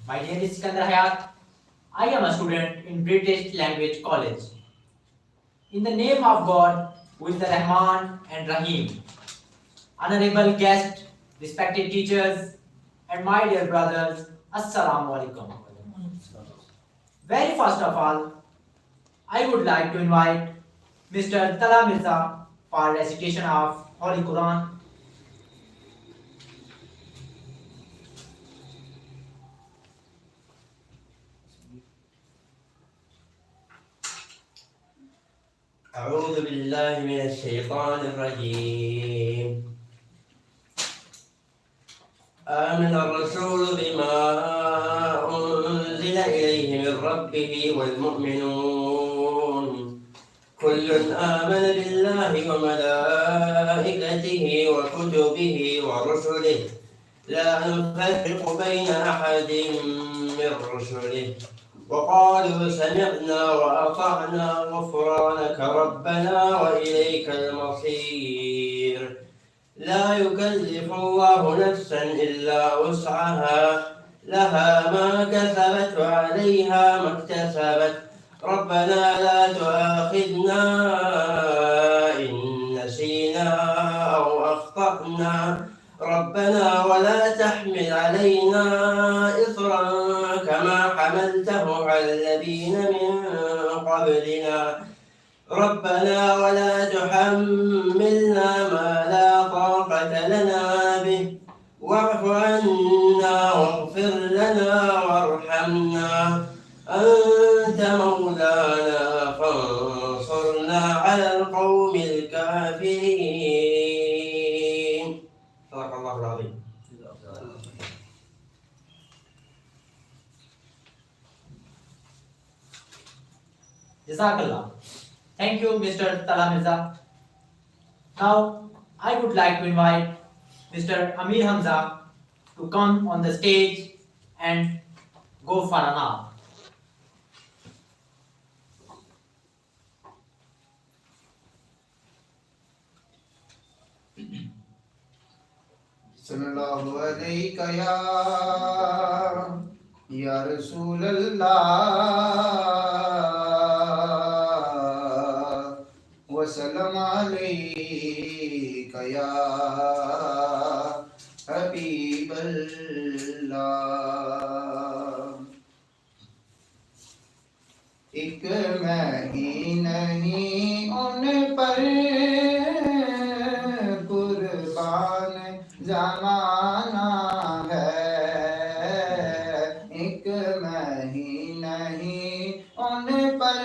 My name is Sikandar Hayat. I am a student in British Language College. In the name of God, who is the Rahman and Rahim, honorable guests, respected teachers, and my dear brothers, Assalamu alaikum. Very first of all, I would like to invite Mr. Tala Mirza for recitation of Holy Quran. أعوذ بالله من الشيطان الرجيم. آمن الرسول بما أنزل إليه من ربه والمؤمنون كل آمن بالله وملائكته وكتبه ورسله لا نفرق بين أحد من رسله وقالوا سمعنا وأطعنا غفرانك ربنا وإليك المصير لا يكلف الله نفسا إلا وسعها لها ما كسبت وعليها ما اكتسبت ربنا لا تؤاخذنا إن نسينا أو أخطأنا ربنا ولا تحمل علينا إصرا كما حملته على الذين من قبلنا ربنا ولا تحملنا ما لا طاقة لنا به واعف عنا واغفر لنا وارحمنا أنت مولانا فانصرنا على القوم الكافرين. صدق الله العظيم. Jazakallah. Thank you, Mr. Tala Mirza. Now, I would like to invite Mr. Amir Hamza to come on the stage and go for an hour. सल्लल्लाहु अलैका या रसूल अल्लाह वसल्लम अलैका या हबीब अल्लाह एक मैं ही नहीं उन पर कुर्बान जमाना है एक मैं ही नहीं उन पर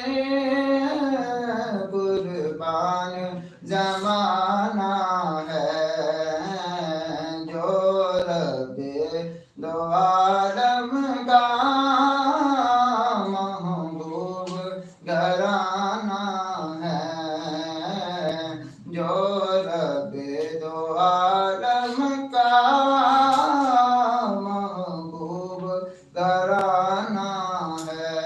कुर्बान जमाना है जो रब्बे दो आलम का महबूब घराना है जो रब्बे दो आलम का महबूब घराना है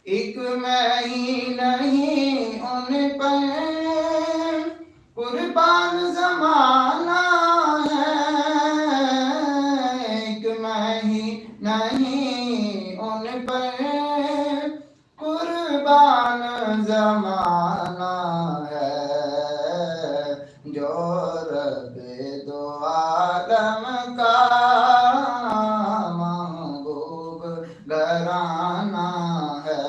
एक मैं ही नहीं उन पर कुर्बान जमाना है एक मैं ही नहीं उन पर कुर्बान जमाना है जो रब्बे दो आलम का महबूब घराना है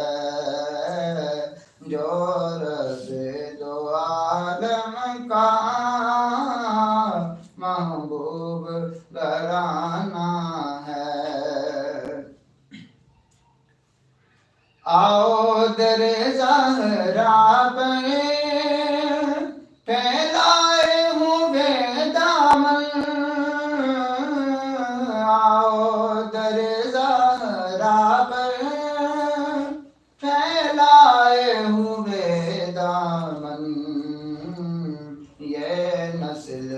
जो रब्बे दो आलम का महबूब घराना है आओ दरे ज़हरा पे फैलाए हुए दामन आओ दरे ज़हरा पे फैलाए हुए दामन ये नस्ल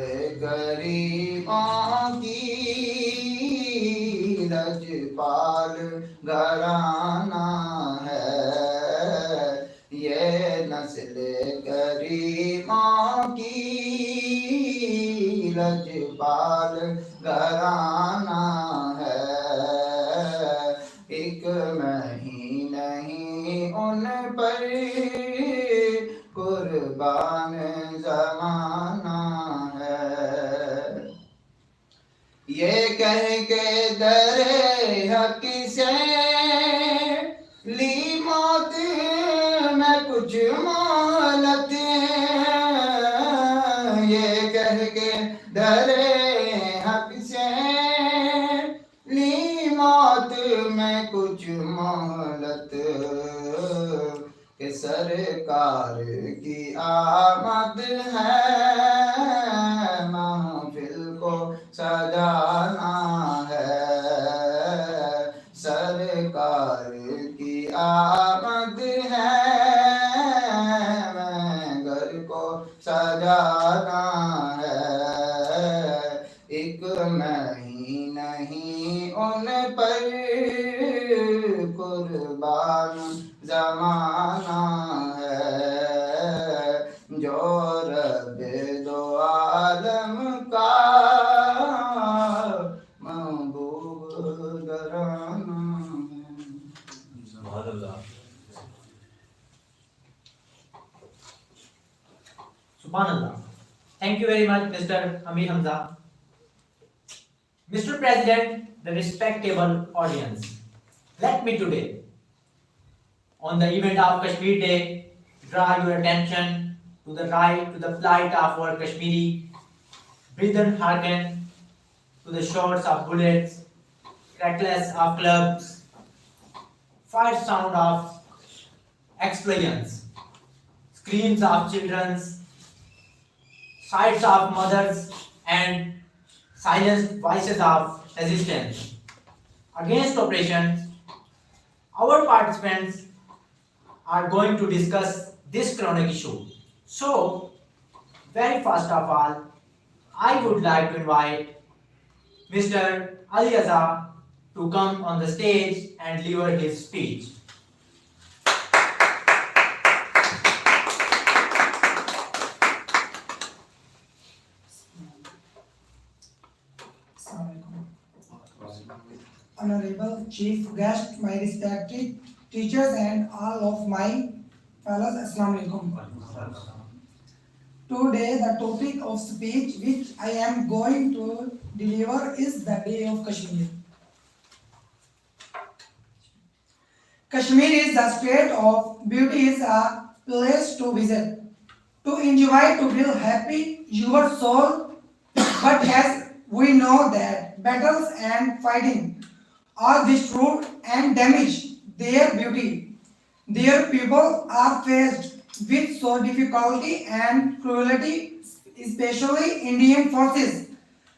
गरीबों की लजपाल घराना है ये नस्ल गरीबों की लजपाल घराना یہ کہہ کے در حق سے لی موت میں کچھ مہلت، یہ کہہ کے در حق سے لی موت میں کچھ مہلت، کہ سرکار کی آمد ہے محفل کو سجانا ہے، سرکار کی آمد ہے گھر کو سجانا ہے، ایک میں ہی نہیں ان پر قربان زمانہ ہے، جو رب دو عالم کا محبوب گرانا ہے۔ Subhanallah. Thank you very much, Mr. Amir Hamza. Mr. President, the respectable audience, let me today, on the event of Kashmir Day, draw your attention to the right to the flight of our Kashmiri brethren. Hearken to the shots of bullets, crackles of clubs, fire sound of explosions, screams of children, sights of mothers, and silenced voices of resistance against oppression. Our participants are going to discuss this chronic issue. So, very first of all, I would like to invite Mr. Ali Azhar to come on the stage and deliver his speech. Honorable Chief Guest, my respected teachers and all of my fellows, Assalamu alaikum. Today the topic of speech which I am going to deliver is the Day of Kashmir. Kashmir is a state of beauty, is a place to visit, to enjoy, to feel happy your soul. But as we know that battles and fighting are destroyed and damage their beauty. Their people are faced with so difficulty and cruelty, especially Indian forces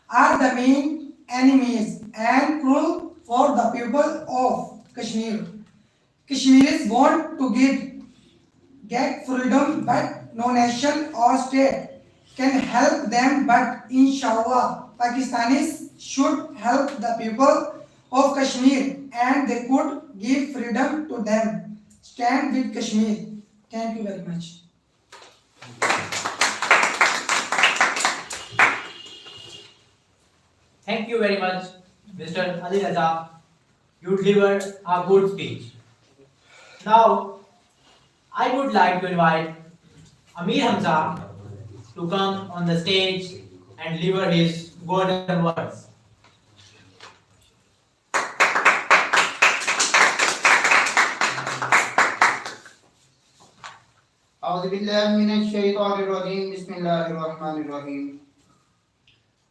are the main enemies and cruel for the people of Kashmir. Kashmiris want to get freedom, but no nation or state can help them. But inshallah, Pakistanis should help the people of Kashmir and they could give freedom to them. Stand with Kashmir. Thank you very much. Thank you very much, Mr. Ali Raza. You delivered a good speech. Now, I would like to invite Amir Hamza to come on the stage and deliver his golden words. أعوذ بالله من الشيطان الرجيم بسم الله الرحمن الرحيم.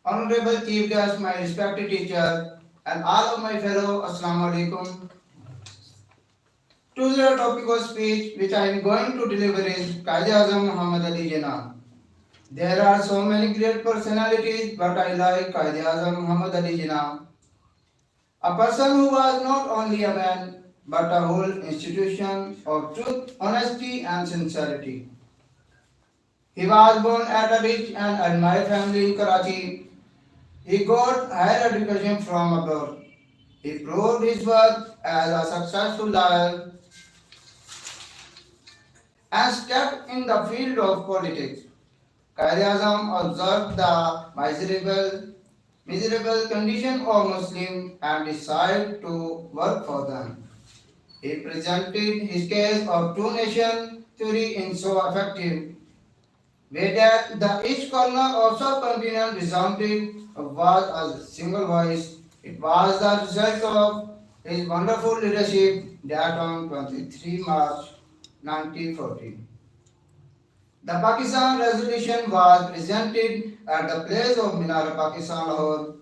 Honorable Chief Guest, my respected teacher, and all of my fellow, Assalamu alaikum. Today's topic of speech which I am going to deliver is Quaid-e-Azam Muhammad Ali Jinnah. There are so many great personalities, but I like Quaid-e-Azam Muhammad Ali Jinnah. A person who was not only a man, but a whole institution of truth, honesty and sincerity. He was born at a rich and admired family in Karachi. He got higher education from abroad. He proved his worth as a successful lawyer and stepped in the field of politics. Quaid-e-Azam observed the miserable condition of Muslims and decided to work for them. He presented his case of two-nation theory in so effective way that the each corner of subcontinent resounded was a single voice. It was the result of his wonderful leadership that on 23 March 1914. The Pakistan resolution was presented at the place of Minar Pakistan, Lahore,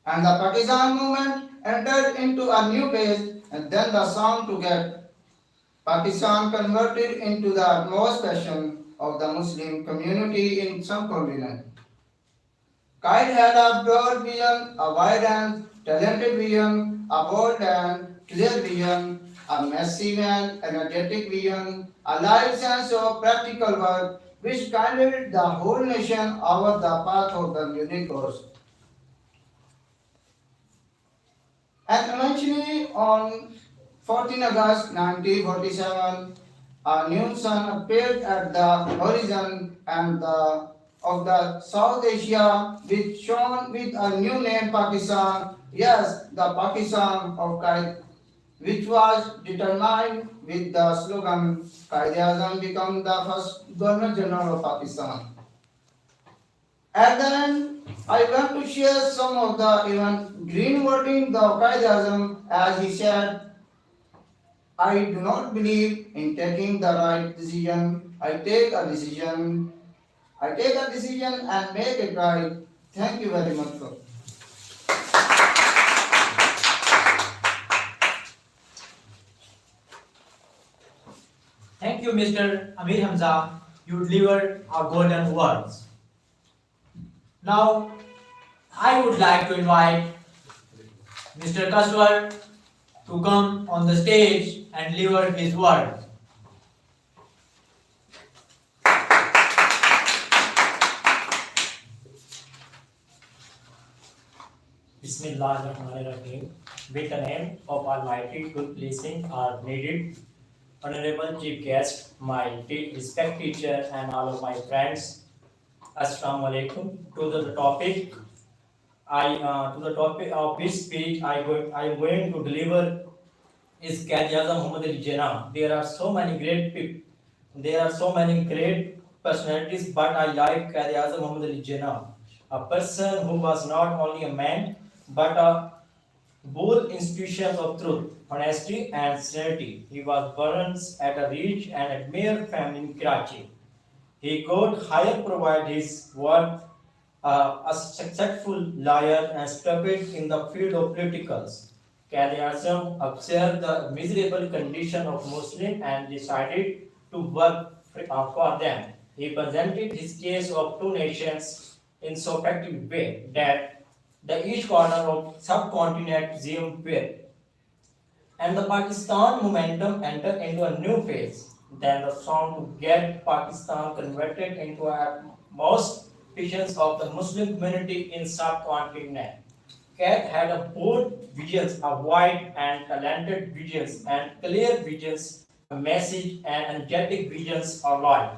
and the Pakistan movement entered into a new phase, and then the sound to get Pakistan converted into the utmost passion of the Muslim community in subcontinent. Kyle had a broad vision, a wide and talented vision, a bold and clear vision, a massive and energetic vision, a live sense of practical work, which guided the whole nation over the path of the unique course. And eventually, on 14 August 1947, a new sun appeared at the horizon and of the South Asia, which shone with a new name, Pakistan. Yes, the Pakistan of Qaid, which was determined with the slogan Qaid-e-Azam become the first Governor General of Pakistan. At the end, I want to share some of the even green wording the Qaid-e-Azam as he said, I do not believe in taking the right decision. I take a decision and make it right. Thank you very much, sir. Thank you, Mr. Amir Hamza. You delivered our golden words. Now, I would like to invite Mr. Kaswar to come on the stage and deliver his words. Bismillahirrahmanirrahim. With the name of Almighty, good blessings are needed. Honorable Chief Guest, my respect teacher, and all of my friends. Assalamu alaikum. To the topic of this speech, I am going to deliver is Qaid-e-Azam Muhammad Ali Jinnah. There are so many great people. There are so many great personalities, but I like Qaid-e-Azam Muhammad Ali Jinnah, a person who was not only a man but a bold institution of truth, honesty, and sincerity. He was born at a rich and admired family in Karachi. He got higher provide his work a successful lawyer and studied in the field of politicals. Qaid-e-Azam observed the miserable condition of Muslims and decided to work for them. He presented his case of two nations in so effective way that the each corner of subcontinent zoomed with, and the Pakistan momentum entered into a new phase. Then the song to get Pakistan converted into a most visions of the Muslim community in subcontinent. Cat had a bold visions, a wide and talented visions, and clear visions, a message and energetic visions are life.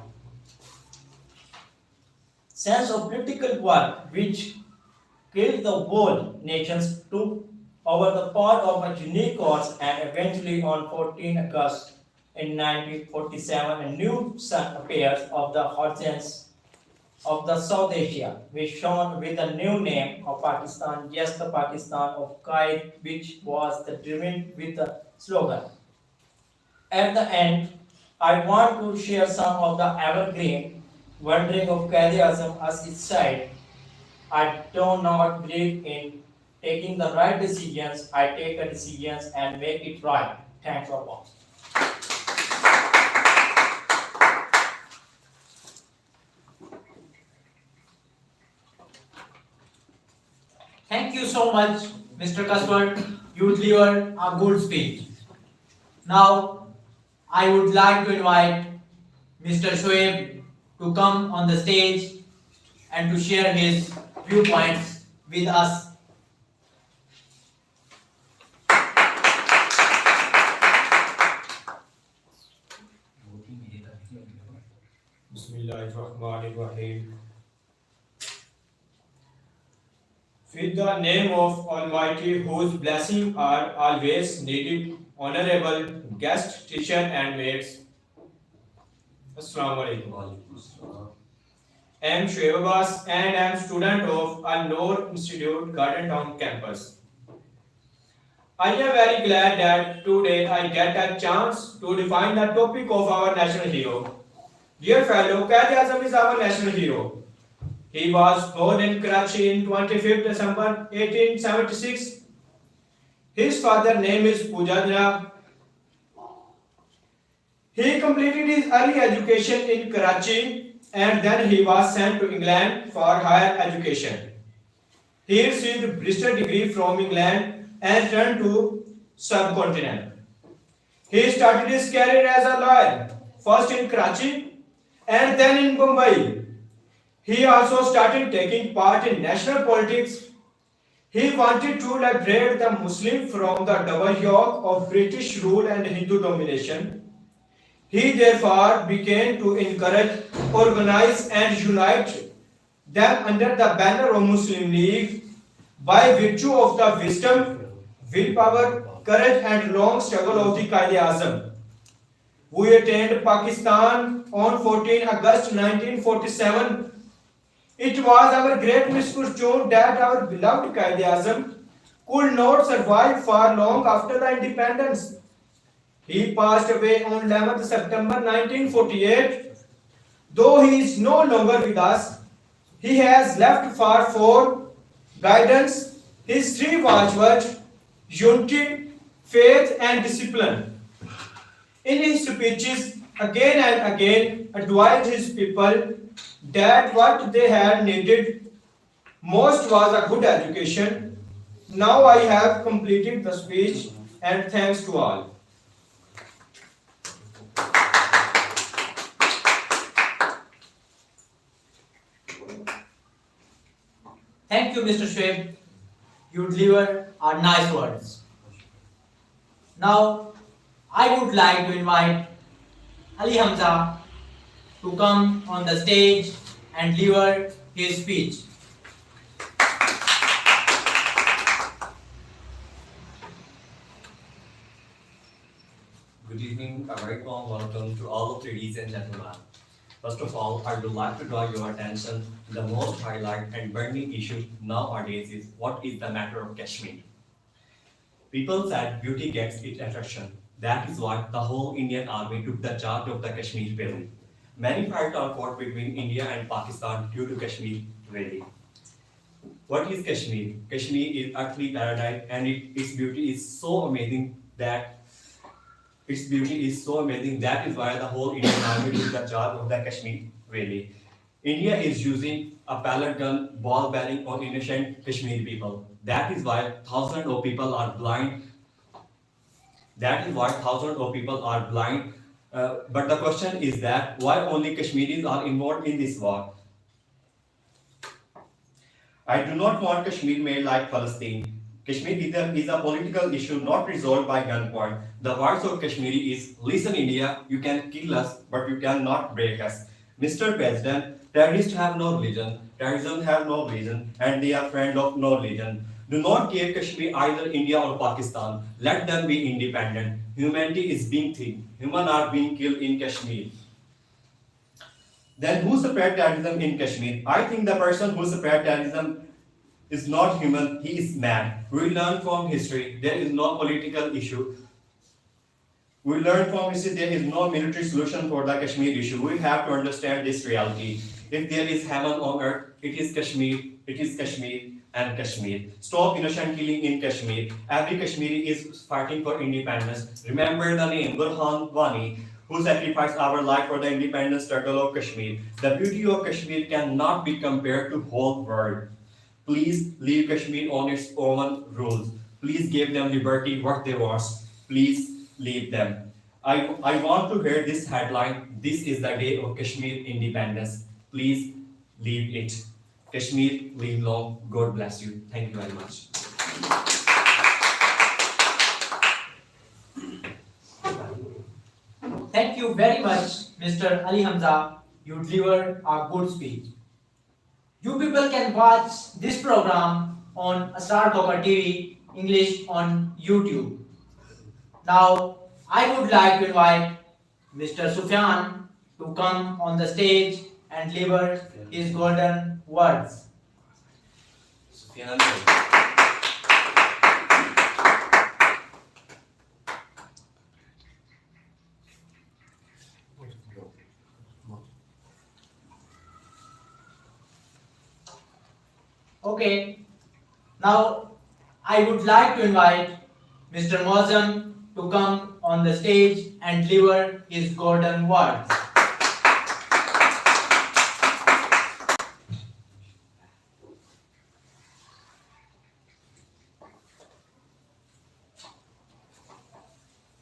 Sense of political work which killed the whole nations took over the part of a unique cause, and eventually on 14 August in 1947 a new sun appears of the horizons of the South Asia, which shone with a new name of Pakistan, yes, the Pakistan of Qaid, which was the driven with the slogan. At the end, I want to share some of the evergreen wondering of Qaid-e-Azam as it said, I do not believe in taking the right decisions. I take the decisions and make it right. Thanks for watching. Thank you so much, Mr. Kaswar. You delivered a good speech. Now, I would like to invite Mr. Shoaib to come on the stage and to share his viewpoints with us. Bismillahirrahmanirrahim. With the name of Almighty, whose blessings are always needed, honorable guest, teacher, and mates. Assalamu alaikum. am Shoaib Abbas and am student of Al-Noor Institute, Garden Town campus. I am very glad that today I get a chance to define the topic of our national hero. Dear fellow, Quaid Azam is our national hero. He was born in Karachi in 25th December 1876. His father's name is Pujadra. He completed his early education in Karachi and then he was sent to England for higher education. He received a Bristol degree from England and returned to subcontinent. He started his career as a lawyer, first in Karachi and then in Mumbai. He also started taking part in national politics. He wanted to liberate the Muslim from the double yoke of British rule and Hindu domination. He therefore began to encourage, organize and unite them under the banner of Muslim League by virtue of the wisdom, willpower, courage and long struggle of the Quaid-e-Azam. We attained Pakistan on 14 August 1947. It was our great misfortune that our beloved Quaid-e-Azam could not survive for long after the independence. He passed away on 11th September 1948. Though he is no longer with us, he has left for four guidance, his three watchwords: unity, faith and discipline. In his speeches, again and again advised his people that what they had needed most was a good education. Now I have completed the speech and thanks to all. Thank you, Mr. Shoaib. You delivered our nice words. Now, I would like to invite Ali Hamza to come on the stage and deliver his speech. Good evening, a very warm welcome to all of the ladies and gentlemen. First of all, I would like to draw your attention to the most highlight and burning issue nowadays is what is the matter of Kashmir. People said beauty gets its attraction. That is why the whole Indian army took the charge of the Kashmir Valley. Many fights are fought between India and Pakistan due to Kashmir Valley. What is Kashmir? Kashmir is earthly paradise and its beauty is so amazing that that is why the whole Indian army took the charge of the Kashmir Valley. India is using a pellet gun ball bearing on innocent Kashmiri people. That is why thousands of people are blind. But the question is that why only Kashmiris are involved in this war? I do not want Kashmir made like Palestine. Kashmir is a political issue not resolved by gunpoint. The words of Kashmiri is, listen India, you can kill us, but you cannot break us. Mr. President, terrorists have no religion, terrorism have no religion, and they are friends of no religion. Do not give Kashmir either India or Pakistan. Let them be independent. Humanity is being thinned. Humans are being killed in Kashmir. Then who spread terrorism in Kashmir? I think the person who spread terrorism is not human, he is mad. We learn from history, there is no political issue. We learn from history, there is no military solution for the Kashmir issue. We have to understand this reality. If there is heaven on earth, it is Kashmir and Kashmir. Stop innocent killing in Kashmir. Every Kashmiri is fighting for independence. Remember the name Burhan Wani, who sacrificed our life for the independence struggle of Kashmir. The beauty of Kashmir cannot be compared to whole world. Please leave Kashmir on its own rules. Please give them liberty what they want. Please leave them. I want to hear this headline. This is the day of Kashmir independence. Please leave it. Kashmir, live long. God bless you. Thank you very much. Thank you very much, Mr. Ali Hamza. You delivered a good speech. You people can watch this program on Asrar Talker TV English on YouTube. Now, I would like to invite Mr. Sufyan to come on the stage and deliver his golden words. Sufyan. Okay, now I would like to invite Mr. Mozam to come on the stage and deliver his golden words.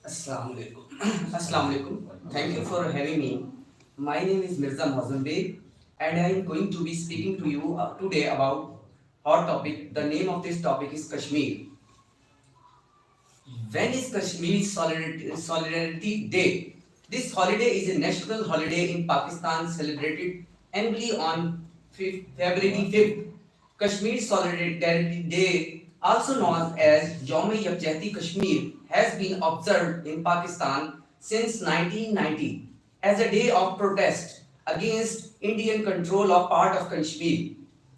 Assalamu alaikum. Assalamu alaikum. Thank you for having me. My name is Mirza Mozam Beg and I am going to be speaking to you today about hot topic. The name of this topic is Kashmir. When is Kashmir Solidarity Day? This holiday is a national holiday in Pakistan celebrated annually on February 5th. Kashmir Solidarity Day, also known as Yawm-e-Yakjahati Kashmir, has been observed in Pakistan since 1990 as a day of protest against Indian control of part of Kashmir.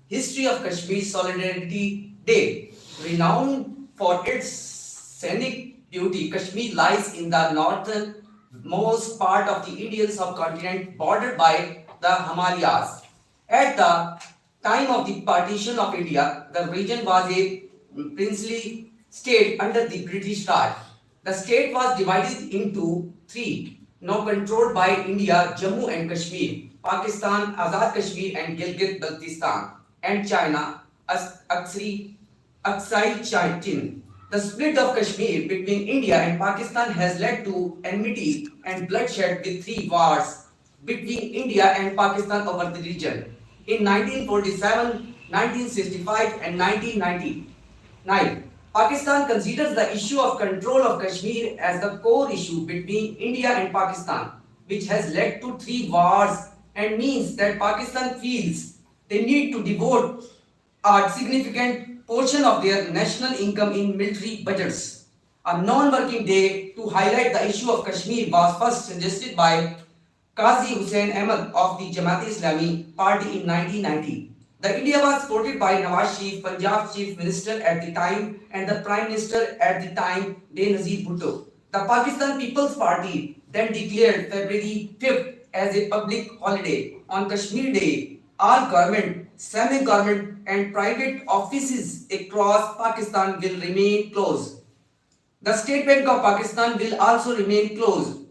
History of Kashmir Solidarity Day. Renowned for its scenic beauty, Kashmir lies in the northernmost part of the Indian subcontinent bordered by the Himalayas. At the time of the partition of India, the region was a princely state under the British Raj. The state was divided into three, now controlled by India, Jammu and Kashmir, Pakistan, Azad Kashmir and Gilgit-Baltistan, and China, Aksai Chin. The split of Kashmir between India and Pakistan has led to enmity and bloodshed with three wars between India and Pakistan over the region. In 1947, 1965 and 1999, Pakistan considers the issue of control of Kashmir as the core issue between India and Pakistan, which has led to three wars and means that Pakistan feels they need to devote a significant portion of their national income in military budgets. A non-working day to highlight the issue of Kashmir was first suggested by Qazi Hussain Ahmad of the Jamaat-e-Islami party in 1990. The India was supported by Nawaz Sharif, Punjab Chief Minister at the time, and the Prime Minister at the time, Benazir Bhutto. The Pakistan People's Party then declared February 5th as a public holiday. On Kashmir Day, all government, semi-government and private offices across Pakistan will remain closed. The State Bank of Pakistan will also remain closed.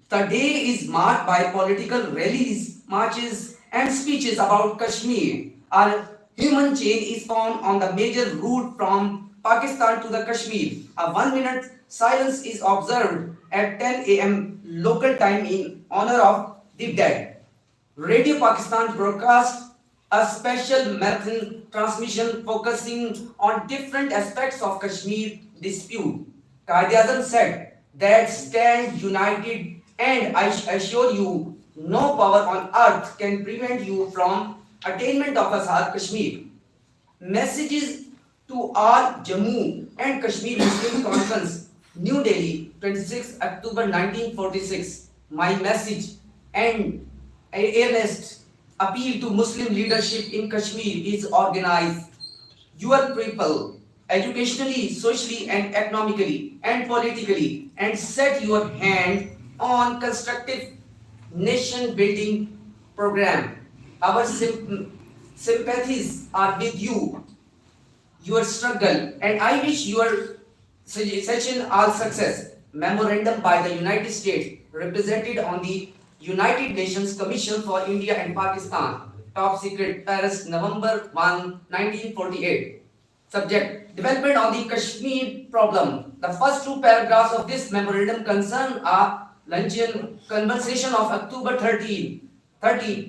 The day is marked by political rallies, marches and speeches about Kashmir. A human chain is formed on the major route from Pakistan to the Kashmir. A 1-minute silence is observed at 10 a.m. local time in honor of the dead. Radio Pakistan broadcasts a special marathon transmission focusing on different aspects of Kashmir dispute. Quaid-e-Azam said that stand united and I assure you no power on earth can prevent you from attainment of Azad Kashmir. Messages to all Jammu and Kashmir Muslim Conference, New Delhi, 26 October 1946. My message and earnest appeal to Muslim leadership in Kashmir is organize your people educationally, socially and economically and politically and set your hand on constructive nation building program. Our sympathies are with you, your struggle, and I wish your session all success. Memorandum by the United States, represented on the United Nations Commission for India and Pakistan, Top Secret, Paris, November 1, 1948. Subject: Development on the Kashmir problem. The first two paragraphs of this memorandum concern a luncheon conversation of October 30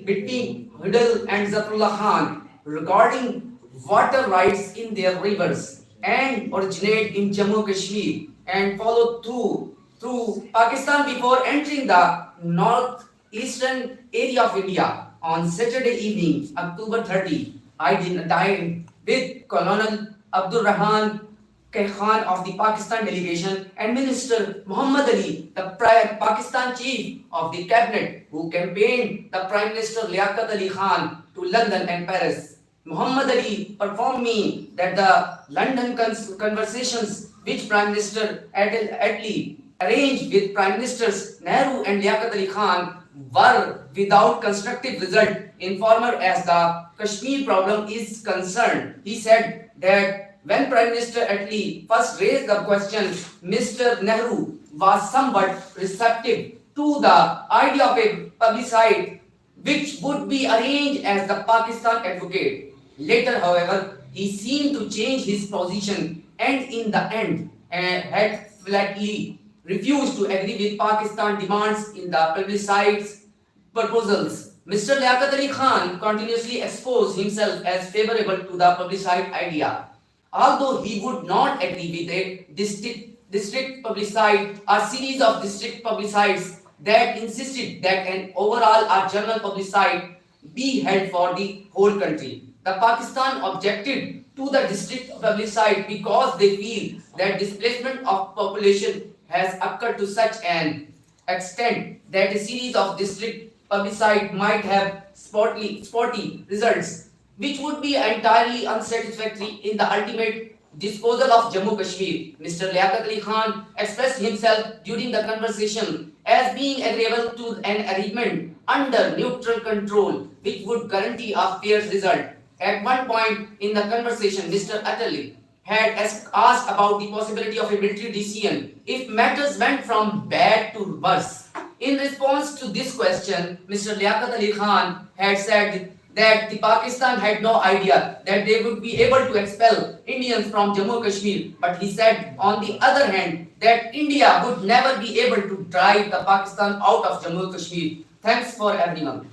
between Hidal and Zafrullah Khan regarding water rights in their rivers and originate in Jammu Kashmir and followed through Pakistan before entering the northeastern area of India. On Saturday evening, October 30, I dined with Colonel Abdul Rahman Khan of the Pakistan delegation and Minister Muhammad Ali, the Pakistan chief of the cabinet, who campaigned the Prime Minister Liaquat Ali Khan to London and Paris. Muhammad Ali performed me that the London conversations which Prime Minister Attlee arranged with Prime Ministers Nehru and Liaquat Ali Khan were without constructive result insofar as the Kashmir problem is concerned. He said that when Prime Minister Attlee first raised the question, Mr. Nehru was somewhat receptive to the idea of a plebiscite which would be arranged as the Pakistan advocate. Later, however, he seemed to change his position and in the end had flatly refused to agree with Pakistan demands in the plebiscite's proposals. Mr. Liaquat Ali Khan continuously exposed himself as favorable to the plebiscite idea. Although he would not agree with a district plebiscite or series of district plebiscites that insisted that an overall or general plebiscite be held for the whole country. The Pakistan objected to the district plebiscite because they feel that displacement of population has occurred to such an extent that a series of district plebiscite might have spotty results, which would be entirely unsatisfactory in the ultimate disposal of Jammu Kashmir. Mr. Liaquat Ali Khan expressed himself during the conversation as being agreeable to an arrangement under neutral control, which would guarantee a fair result. At one point in the conversation, Mr. Attlee had asked about the possibility of a military decision if matters went from bad to worse. In response to this question, Mr. Liaquat Ali Khan had said that the Pakistan had no idea that they would be able to expel Indians from Jammu Kashmir, but he said on the other hand that India would never be able to drive the Pakistan out of Jammu Kashmir. Thanks for everyone.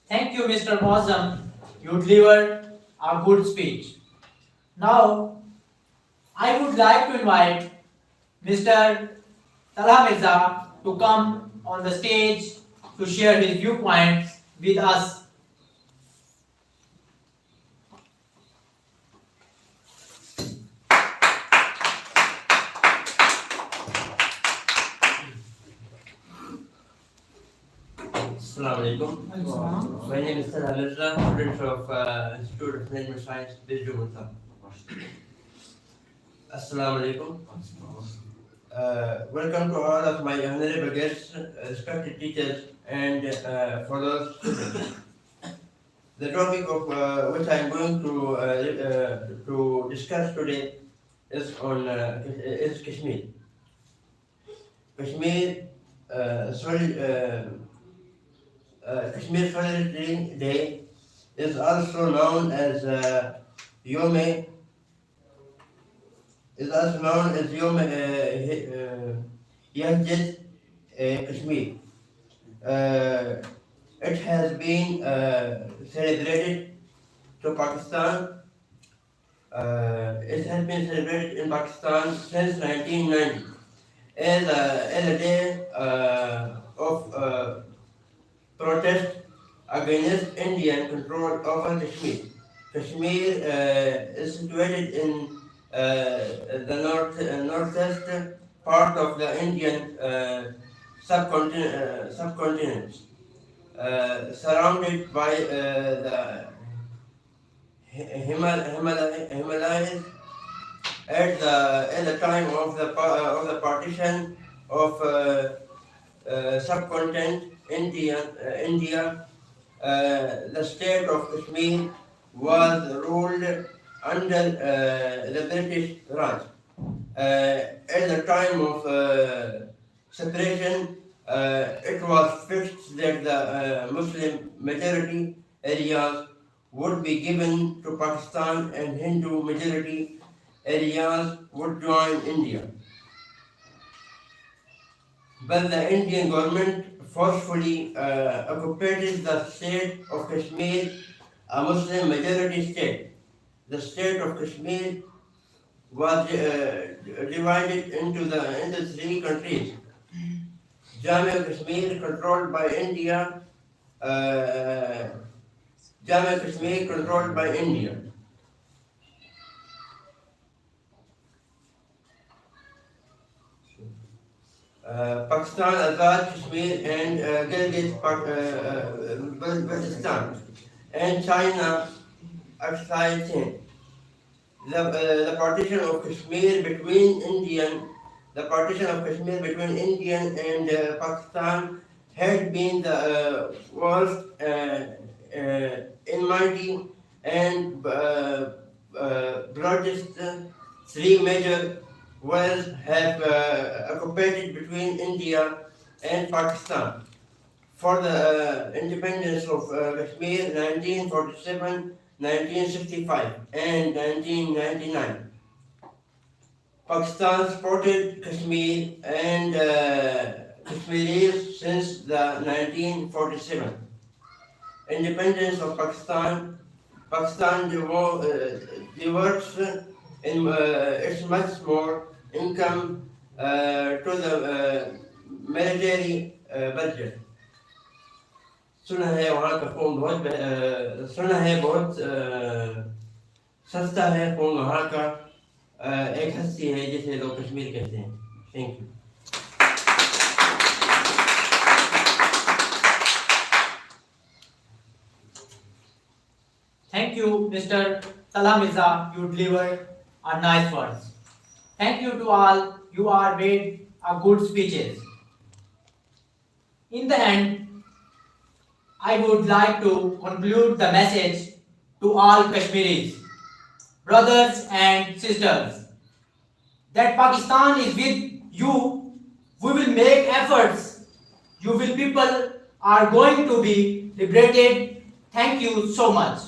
Thank you, Mr. Muazzam. You delivered a good speech. Now, I would like to invite Mr. Talha Mirza to come on the stage to share his viewpoints with us. Assalamu alaikum. My name is Talha Mirza, student of Institute of Management Science, Bijumata. Assalamu alaikum. Welcome to all of my honorable guests, respected teachers, and fellow students. The topic of which I am going to discuss today is on is Kashmir. Kashmir Kashmir Solidarity Day is also known as Yom Yahjat Kashmir. It has been celebrated to Pakistan. It has been celebrated in Pakistan since 1990 as a day of protest against Indian control over Kashmir. Kashmir is situated in the northeast part of the Indian subcontinent, surrounded by the Himalayas. At the time of the partition of subcontinent India, the state of Kashmir was ruled under the British Raj. At the time of separation, it was fixed that the Muslim majority areas would be given to Pakistan and Hindu majority areas would join India. But the Indian government forcefully occupied the state of Kashmir, a Muslim majority state. The state of Kashmir was divided into three countries. Jammu Kashmir controlled by India. Jammu Kashmir controlled by India. Pakistan, Azad Kashmir and Baltistan, and China occupied Sindh. The partition of Kashmir between Indian and Pakistan had been the worst enmity and bloodiest. Three major wars have occupied between India and Pakistan. For the independence of Kashmir, 1947, 1965, and 1999. Pakistan supported Kashmir and Kashmiris since the 1947. Independence of Pakistan diverts in its much more income to the military budget. سنا ہے وہاں کا خون بہت سستا ہے خون وہاں کا ایک ہستی ہے جسے لوگ کشمیر کہتے ہیں. Thank you. Thank you, Mr. Talha Mirza. You delivered a nice words. Thank you to all. You are made a good speeches. In the end, I would like to conclude the message to all Kashmiris, brothers and sisters, that Pakistan is with you. We will make efforts. You will people are going to be liberated. Thank you so much.